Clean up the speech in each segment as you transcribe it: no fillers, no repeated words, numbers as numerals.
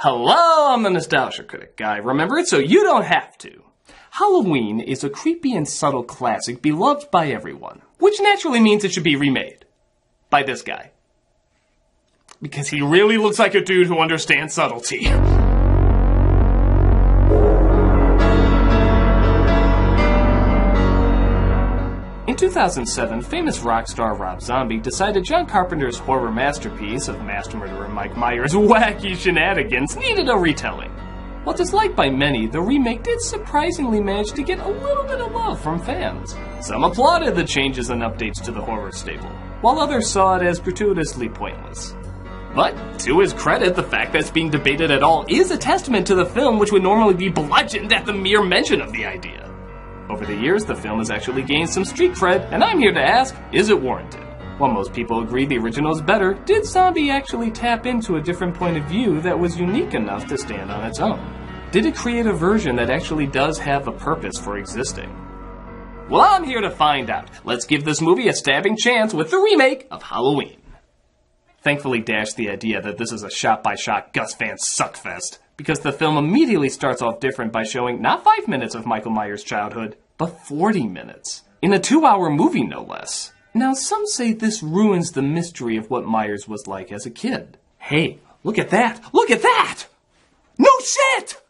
Hello, I'm the Nostalgia Critic guy. Remember it so you don't have to. Halloween is a creepy and subtle classic beloved by everyone, which naturally means it should be remade. By this guy. Because he really looks like a dude who understands subtlety. In 2007, famous rock star Rob Zombie decided John Carpenter's horror masterpiece of master murderer Mike Myers' wacky shenanigans needed a retelling. While disliked by many, the remake did surprisingly manage to get a little bit of love from fans. Some applauded the changes and updates to the horror stable, while others saw it as gratuitously pointless. But, to his credit, the fact that it's being debated at all is a testament to the film, which would normally be bludgeoned at the mere mention of the idea. Over the years, the film has actually gained some street cred, and I'm here to ask, is it warranted? While most people agree the original is better, did Zombie actually tap into a different point of view that was unique enough to stand on its own? Did it create a version that actually does have a purpose for existing? Well, I'm here to find out. Let's give this movie a stabbing chance with the remake of Halloween. Thankfully dash the idea that this is a shot-by-shot Gus Van suckfest, because the film immediately starts off different by showing not 5 minutes of Michael Myers' childhood, but 40 minutes. In a 2-hour movie, no less. Now, some say this ruins the mystery of what Myers was like as a kid. Hey, look at that! Look at that! No shit!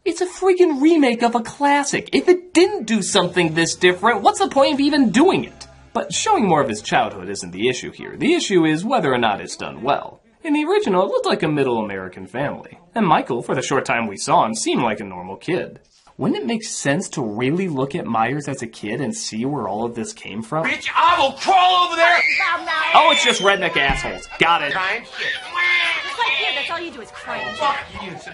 It's a friggin' remake of a classic. If it didn't do something this different, what's the point of even doing it? But showing more of his childhood isn't the issue here. The issue is whether or not it's done well. In the original, it looked like a middle American family. And Michael, for the short time we saw him, seemed like a normal kid. Wouldn't it make sense to really look at Myers as a kid and see where all of this came from? Bitch, I will crawl over there! Oh, it's just redneck assholes. Got it. Just like here, that's all you do is cringe.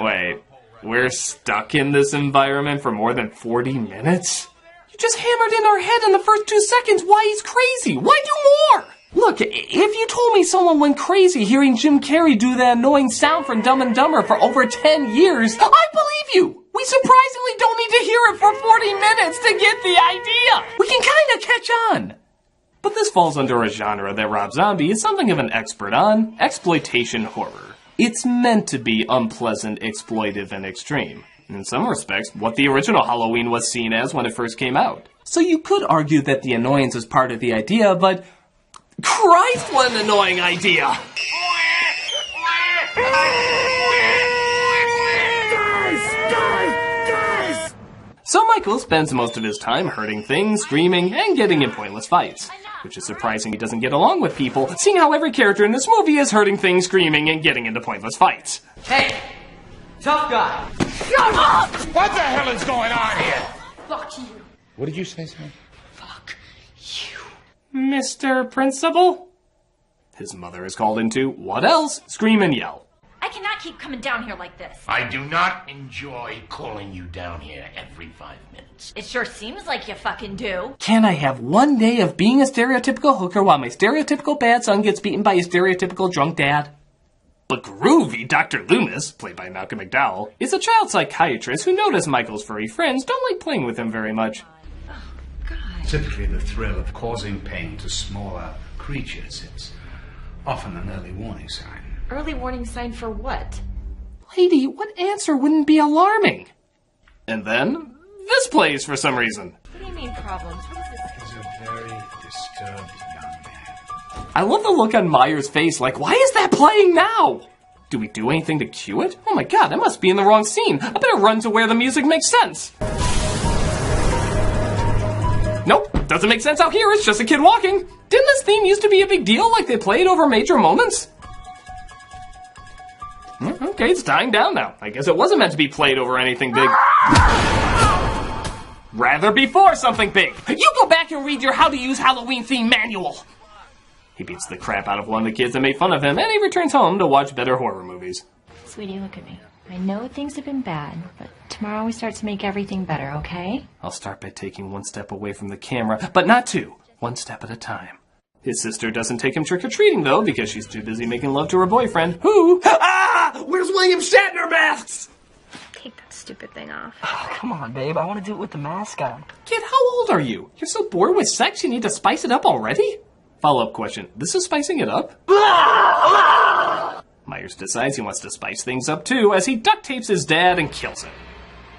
Wait, we're stuck in this environment for more than 40 minutes? You just hammered in our head in the first 2 seconds why he's crazy. Why do more? Look, if you told me someone went crazy hearing Jim Carrey do that annoying sound from Dumb and Dumber for over 10 years, I believe you! We surprisingly don't need to hear it for 40 minutes to get the idea! We can kinda catch on! But this falls under a genre that Rob Zombie is something of an expert on, exploitation horror. It's meant to be unpleasant, exploitive, and extreme. In some respects, what the original Halloween was seen as when it first came out. So you could argue that the annoyance is part of the idea, but Christ, what an annoying idea! Guys! So Michael spends most of his time hurting things, screaming, and getting in pointless fights. Which is surprising he doesn't get along with people, seeing how every character in this movie is hurting things, screaming, and getting into pointless fights. Hey! Tough guy! Shut up! What the hell is going on here? Fuck you. What did you say, son? Fuck you. Mr. Principal? His mother is called into, what else? Scream and yell. I cannot keep coming down here like this. I do not enjoy calling you down here every 5 minutes. It sure seems like you fucking do. Can I have one day of being a stereotypical hooker while my stereotypical bad son gets beaten by his stereotypical drunk dad? But groovy Dr. Loomis, played by Malcolm McDowell, is a child psychiatrist who noticed Michael's furry friends don't like playing with him very much. Oh, God. Typically the thrill of causing pain to smaller creatures. It's often an early warning sign. Early warning sign for what? Lady, what answer wouldn't be alarming? And then, this plays for some reason. What do you mean problems? What is this? He's a very disturbed young man. I love the look on Myers' face, like, why is that playing now? Do we do anything to cue it? Oh my god, I must be in the wrong scene. I better run to where the music makes sense. Nope, doesn't make sense out here, it's just a kid walking. Didn't this theme used to be a big deal, like they played over major moments? Okay, it's dying down now. I guess it wasn't meant to be played over anything big. Rather before something big. You go back and read your How to Use Halloween theme manual. He beats the crap out of one of the kids that made fun of him, and he returns home to watch better horror movies. Sweetie, look at me. I know things have been bad, but tomorrow we start to make everything better, okay? I'll start by taking one step away from the camera, but not two. One step at a time. His sister doesn't take him trick-or-treating, though, because she's too busy making love to her boyfriend, who... Ah! Where's William Shatner masks? Take that stupid thing off. Oh, come on, babe. I want to do it with the mask on. Kid, how old are you? You're so bored with sex you need to spice it up already? Follow-up question. This is spicing it up? Myers Myers decides he wants to spice things up too as he duct tapes his dad and kills him.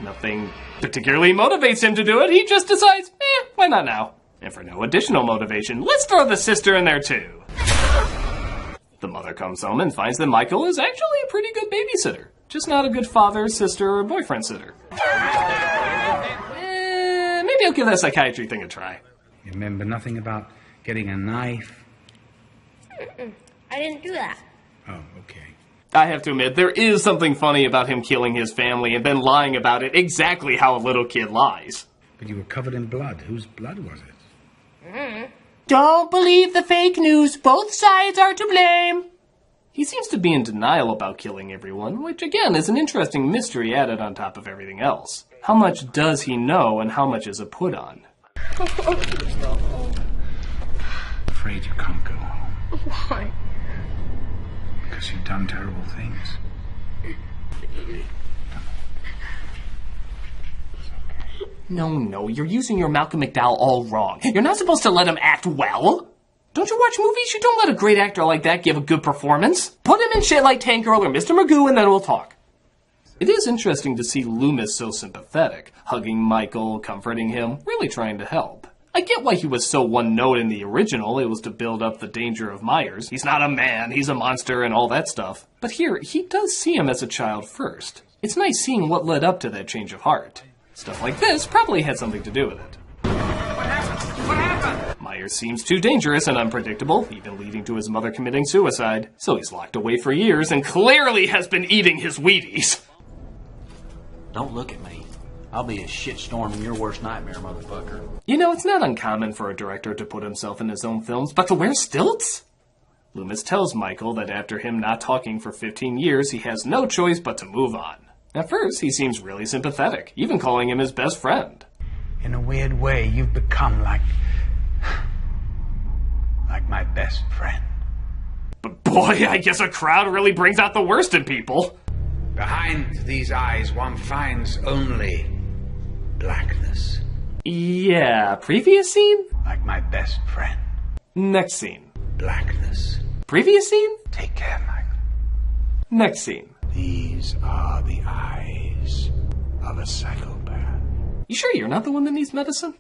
Nothing particularly motivates him to do it, he just decides, why not now? And for no additional motivation, let's throw the sister in there too. The mother comes home and finds that Michael is actually a pretty good babysitter, just not a good father, sister, or boyfriend sitter. Maybe I'll give that psychiatry thing a try. You remember nothing about getting a knife? I didn't do that. Oh, okay. I have to admit, there is something funny about him killing his family and then lying about it exactly how a little kid lies. But you were covered in blood. Whose blood was it? Don't believe the fake news. Both sides are to blame. He seems to be in denial about killing everyone, which again is an interesting mystery added on top of everything else. How much does he know and how much is a put on? Afraid you can't go home. Why? Because you've done terrible things. No, you're using your Malcolm McDowell all wrong. You're not supposed to let him act well. Don't you watch movies? You don't let a great actor like that give a good performance. Put him in shit like Tank Girl or Mr. Magoo and then we'll talk. It is interesting to see Loomis so sympathetic, hugging Michael, comforting him, really trying to help. I get why he was so one-note in the original. It was to build up the danger of Myers. He's not a man, he's a monster, and all that stuff. But here, he does see him as a child first. It's nice seeing what led up to that change of heart. Stuff like this probably had something to do with it. What happened? Myers seems too dangerous and unpredictable, even leading to his mother committing suicide. So he's locked away for years and clearly has been eating his Wheaties. Don't look at me. I'll be a shitstorm in your worst nightmare, motherfucker. You know, it's not uncommon for a director to put himself in his own films, but to wear stilts? Loomis tells Michael that after him not talking for 15 years, he has no choice but to move on. At first, he seems really sympathetic, even calling him his best friend. In a weird way, you've become like my best friend. But boy, I guess a crowd really brings out the worst in people. Behind these eyes, one finds only blackness. Yeah, previous scene? Like my best friend. Next scene. Blackness. Previous scene? Take care, Michael. Next scene. These are the eyes of a psychopath. You sure you're not the one that needs medicine?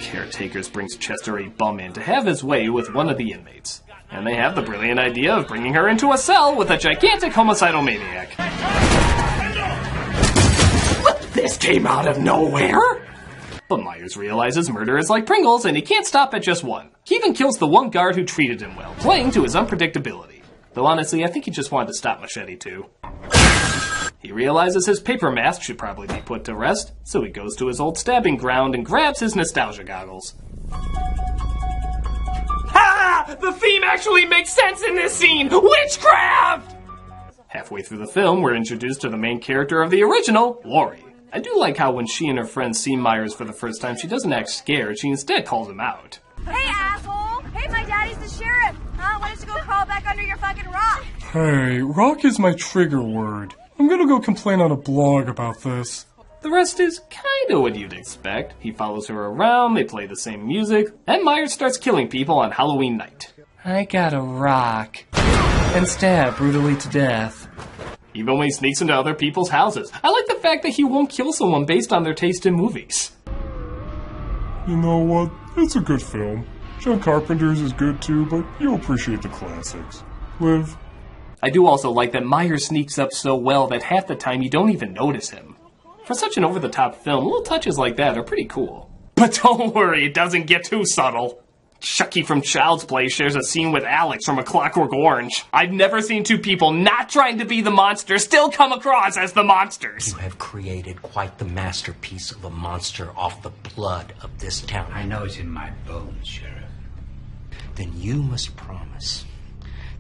Caretakers brings Chester a bum in to have his way with one of the inmates. And they have the brilliant idea of bringing her into a cell with a gigantic homicidal maniac. This came out of nowhere! But Myers realizes murder is like Pringles and he can't stop at just one. He even kills the one guard who treated him well, playing to his unpredictability. Though honestly, I think he just wanted to stop Machete too. He realizes his paper mask should probably be put to rest, so he goes to his old stabbing ground and grabs his nostalgia goggles. Ha! The theme actually makes sense in this scene! Witchcraft! Halfway through the film, we're introduced to the main character of the original, Lori. I do like how when she and her friends see Myers for the first time, she doesn't act scared, she instead calls him out. Hey, asshole! Hey, my daddy's the sheriff! Huh? Why don't you go crawl back under your fucking rock? Hey, rock is my trigger word. I'm gonna go complain on a blog about this. The rest is kinda what you'd expect. He follows her around, they play the same music, and Myers starts killing people on Halloween night. I got a rock. And stab brutally to death. Even when he sneaks into other people's houses. I like the fact that he won't kill someone based on their taste in movies. You know what? It's a good film. John Carpenter's is good too, but you'll appreciate the classics. Liv? I do also like that Myers sneaks up so well that half the time you don't even notice him. For such an over-the-top film, little touches like that are pretty cool. But don't worry, it doesn't get too subtle. Chucky from Child's Play shares a scene with Alex from A Clockwork Orange. I've never seen two people not trying to be the monster still come across as the monsters. You have created quite the masterpiece of a monster off the blood of this town. I know it's in my bones, Sheriff. Then you must promise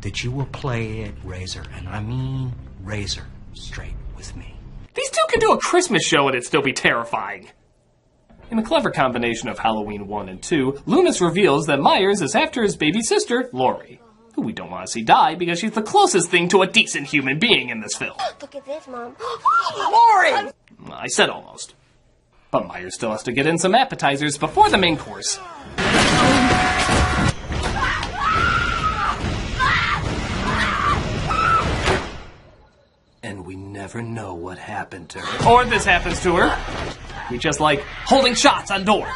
that you will play it razor, and I mean razor straight with me. These two could do a Christmas show and it'd still be terrifying. In a clever combination of Halloween 1 and 2, Loomis reveals that Myers is after his baby sister, Laurie, who we don't want to see die because she's the closest thing to a decent human being in this film. Look at this, Mom. Laurie! I said almost. But Myers still has to get in some appetizers before the main course. And we never know what happened to her. Or this happens to her. We just like holding shots on doors.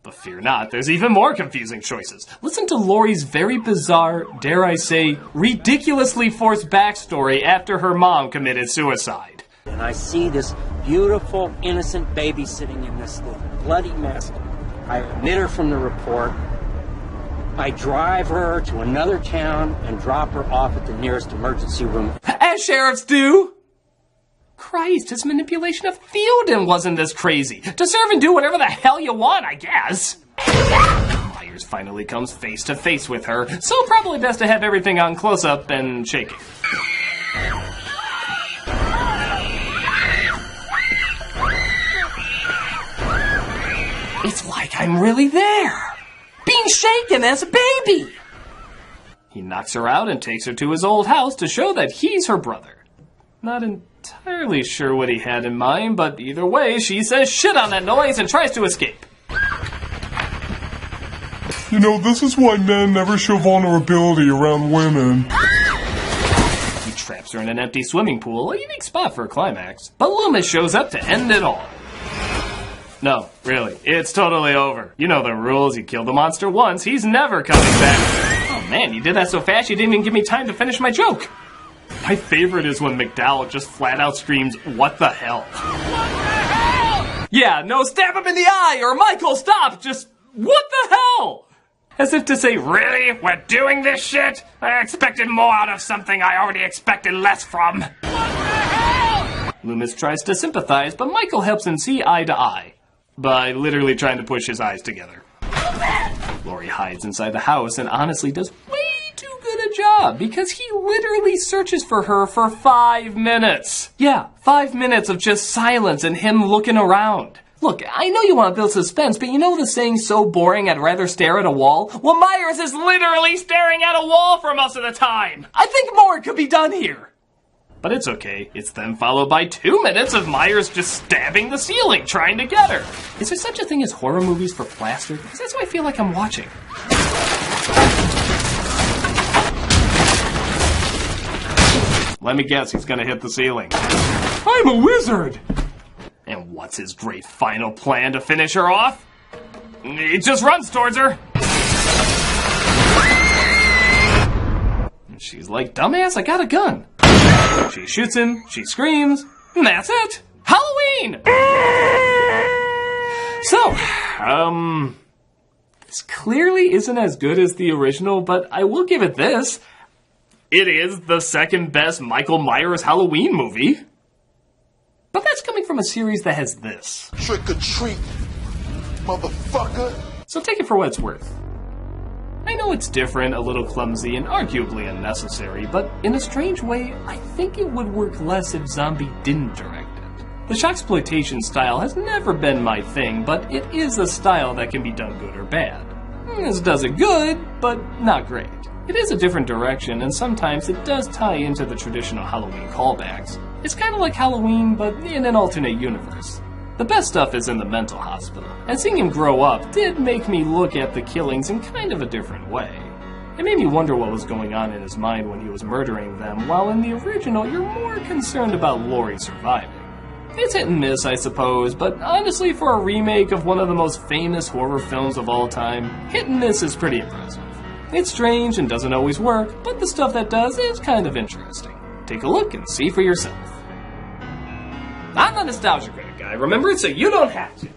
But fear not, there's even more confusing choices. Listen to Laurie's very bizarre, dare I say, ridiculously forced backstory after her mom committed suicide. And I see this beautiful, innocent baby sitting in this little bloody mess. I omit her from the report. I drive her to another town and drop her off at the nearest emergency room. As sheriffs do! Christ, his manipulation of Theoden wasn't this crazy. Deserve and do whatever the hell you want, I guess. Myers finally comes face to face with her, so probably best to have everything on close-up and shaking. It's like I'm really there, being shaken as a baby. He knocks her out and takes her to his old house to show that he's her brother. Not entirely sure what he had in mind, but either way, she says shit on that noise and tries to escape. You know, this is why men never show vulnerability around women. He traps her in an empty swimming pool, a unique spot for a climax, but Loomis shows up to end it all. No, really, it's totally over. You know the rules, you kill the monster once, he's never coming back. Oh man, you did that so fast you didn't even give me time to finish my joke. My favorite is when McDowell just flat out screams, "What the hell?" What the hell? Yeah, no, stab him in the eye, or Michael, stop, just, what the hell? As if to say, really? We're doing this shit? I expected more out of something I already expected less from. What the hell? Loomis tries to sympathize, but Michael helps him see eye to eye by literally trying to push his eyes together. Laurie hides inside the house and honestly does way too good a job because he literally searches for her for 5 minutes. Yeah, 5 minutes of just silence and him looking around. Look, I know you want to build suspense, but you know the saying, so boring I'd rather stare at a wall? Well, Myers is literally staring at a wall for most of the time. I think more could be done here. But it's okay. It's then followed by 2 minutes of Myers just stabbing the ceiling trying to get her. Is there such a thing as horror movies for plaster? Because that's what I feel like I'm watching. Let me guess, he's gonna hit the ceiling. I'm a wizard! And what's his great final plan to finish her off? He just runs towards her. And she's like, dumbass, I got a gun. She shoots him, she screams, and that's it! Halloween! So, this clearly isn't as good as the original, but I will give it this. It is the second best Michael Myers Halloween movie. But that's coming from a series that has this. Trick or treat, motherfucker. So take it for what it's worth. I know it's different, a little clumsy, and arguably unnecessary, but in a strange way, I think it would work less if Zombie didn't direct it. The shoxploitation style has never been my thing, but it is a style that can be done good or bad. This does it good, but not great. It is a different direction, and sometimes it does tie into the traditional Halloween callbacks. It's kind of like Halloween, but in an alternate universe. The best stuff is in the mental hospital, and seeing him grow up did make me look at the killings in kind of a different way. It made me wonder what was going on in his mind when he was murdering them, while in the original you're more concerned about Laurie surviving. It's hit and miss, I suppose, but honestly for a remake of one of the most famous horror films of all time, hit and miss is pretty impressive. It's strange and doesn't always work, but the stuff that does is kind of interesting. Take a look and see for yourself. I'm the Nostalgia Critic guy, remember it so you don't have to.